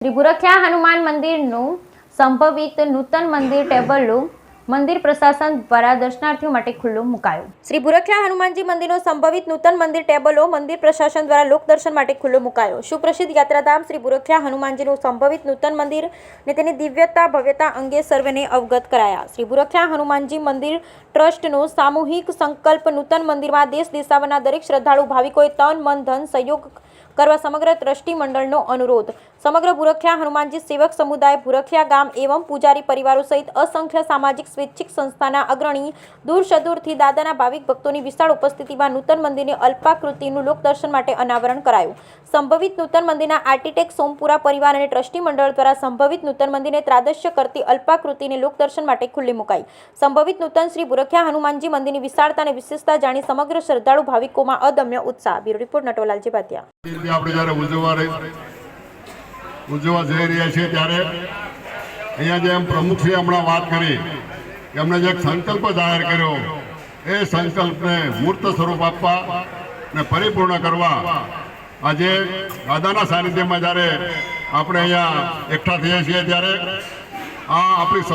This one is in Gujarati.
શ્રી બુરખ્યા હનુમાન મંદિરનું સંભવિત નૂતન મંદિર ટેબલો મંદિર પ્રશાસન દ્વારા દર્શનાર્થીઓ માટે ખુલ્લું મુકાયું। શ્રી બુરખ્યા હનુમાનજી મંદિરનો સંભવિત નૂતન મંદિર ટેબલો મંદિર પ્રશાસન દ્વારા લોકદર્શન માટે ખુલ્લો મુકાયો। સુપ્રસિદ્ધ યાત્રાધામ શ્રી બુરખ્યા હનુમાનજીનું સંભવિત નૂતન મંદિર ને તેની દિવ્યતા ભવ્યતા અંગે સર્વેને અવગત કરાયા। શ્રી બુરખ્યા હનુમાનજી મંદિર ટ્રસ્ટનો સામૂહિક સંકલ્પ નૂતન મંદિરમાં દેશ દેશાવરના દરેક શ્રદ્ધાળુ ભાવિકોએ તન મન ધન સહયોગ કરવા સમગ્ર ટ્રસ્ટી મંડળનો અનુરોધ। સમગ્ર બુરખ્યા હનુમાનજી સેવક સમુદાય બુરખ્યા ગામ એવં પૂજારી પરિવારો સહિત અસંખ્ય સામાજિક સ્વૈચ્છિક સંસ્થાના અગ્રણી દૂર સદૂરથી દાદાના ભાવિક ભક્તોની વિશાળ ઉપસ્થિતિમાં નૂતન મંદિરની અલ્પાકૃતિનું લોકદર્શન માટે અનાવરણ કરાયું। સંભવિત નૂતન મંદિરના આર્કિટેક્ટ સોમપુરા પરિવાર અને ટ્રસ્ટી મંડળ દ્વારા સંભવિત નૂતન મંદિરને ત્રાદશ્ય કરતી અલ્પાકૃતિને લોકદર્શન માટે ખુલ્લી મુકાઈ। સંભવિત નૂતન શ્રી બુરખ્યા હનુમાનજી મંદિરની વિશાળતા અને વિશેષતા જાણી સમગ્ર શ્રદ્ધાળુ ભાવિકોમાં અદમ્ય ઉત્સાહ। Bureau report Natolalji Bhatia. આપણે જ્યારે ઉજવવા જઈ રહ્યા છીએ ત્યારે અહીંયા જે પ્રમુખશ્રી હમણાં વાત કરી કે એમણે જે સંકલ્પ જાહેર કર્યો એ સંકલ્પને મૂર્ત સ્વરૂપ આપવા અને પરિપૂર્ણ કરવા આજે દાદાના સાનિધ્યમાં જ્યારે આપણે અહીંયા એકઠા થઈએ છીએ ત્યારે આ આપણી